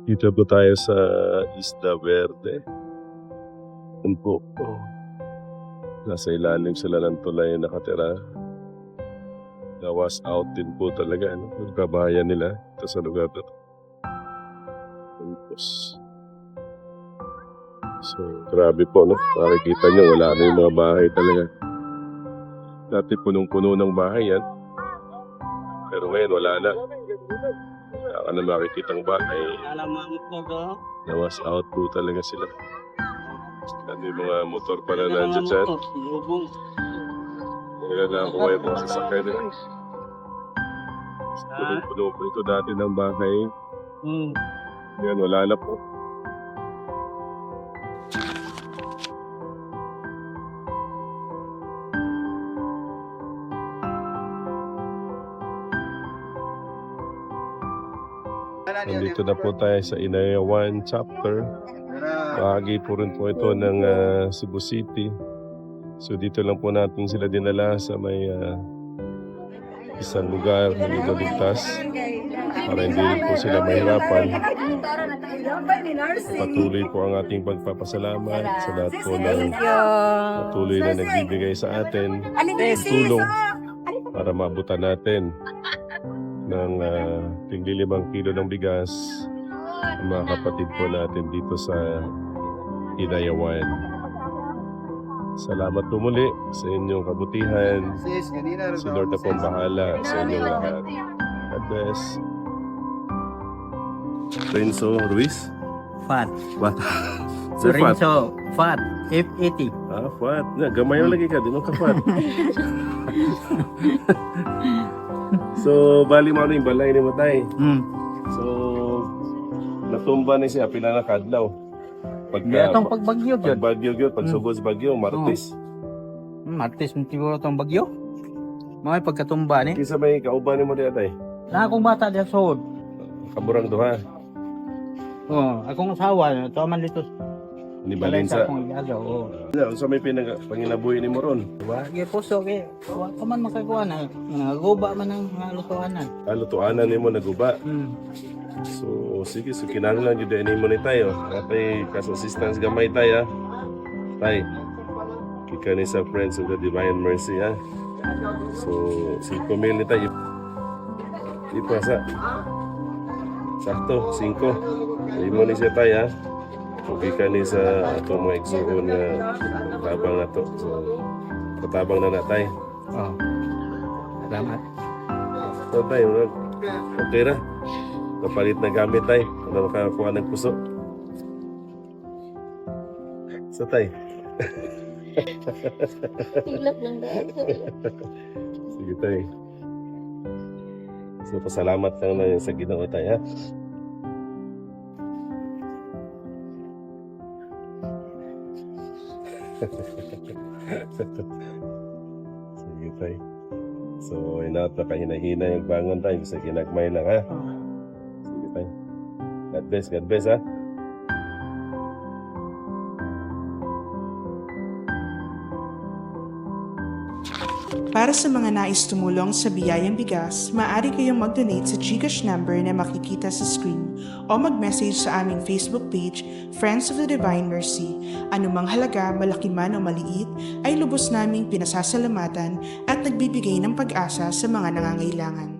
Dito po tayo sa Isla Verde. Yun po. Nasa ilalim sila ng tulay nakatira. Nawas out din po talaga. Yung kabahayan nila ito sa lugar na ito. So, grabe po, no? Makikita nyo, wala na yung mga bahay talaga. Dati punong-puno ng bahay yan. Pero ngayon, wala na. Wala ka na makikitang bahay. Nawas out po talaga sila. Ano yung mga motor pala nandiyan dyan. Wala na ako ngayon mga sasakyan nila. Punong-puno po ito dati ng bahay. Ngayon, wala na po. Nandito na po tayo sa Inayawan chapter. Bahagi po rin po ito ng Cebu City. So dito lang po natin sila dinala sa may isang lugar na ligtas para hindi rin po sila mahirapan. Patuloy po ang ating pagpapasalamat sa lahat po ng patuloy na nagbibigay sa atin ng tulong para maabutan natin ng 5 kilo ng bigas ang mga kapatid po natin dito sa Inayawan. Salamat po muli sa inyong kabutihan. Si Lord na po ang bahala sa inyong lahat. God bless. Renzo Ruiz? Fat. What? Sir Fat? Renzo Fat. F80. Ah, Fat. Gamay na lagi ka. Di mo ka Fat. So, bali mo ano yung balay ni Matay. So, natumba na siya, pila na kadlaw. Itong pagbagyo yun. Pagbagyo yun, pagsugod sa bagyo, Martes. Martes mo siguro itong bagyo. Mga pagkatumba ni. Kisa may kauban ni mo diya tay? Na akong bata diya sood. Kaburang duha. Akong asawa, ito man dito. Ni Balinsa. Oo. So may panginabuhi ni mo ron? Wagi puso kay. Wa ka man makakuha na. Naguba man ang lutuanan. Lutuanan ni mo naguba. So sige, so kinahanglan jud ni mo ni tayo. Atay kas assistance gamay tayo. Tay. Kika ni sa Friends of the Divine Mercy ha. So 5 mil ni tayo. Ipasa. Sakto 5. Imo ni siya tayo ha. Ugi ka ni sa atong mga igsuon nga tabang na to. So, patabang na natay. Salamat. So tayo, okay na. Kapalit na gamit tayo. Ano makakuha ng puso. So tayo. Hilap lang dahil. Sige tayo. So pasalamat lang na sa Ginoo tayo ha. Sige tayo. So, napakahina-hina yung bangon tayo. Sa ginagmay lang ha. Sige tayo. God bless ha. Para sa mga nais tumulong sa biyayang bigas, maaari kayong mag-donate sa GCash number na makikita sa screen o mag-message sa aming Facebook page, Friends of the Divine Mercy. Anumang halaga, malaki man o maliit, ay lubos naming pinasasalamatan at nagbibigay ng pag-asa sa mga nangangailangan.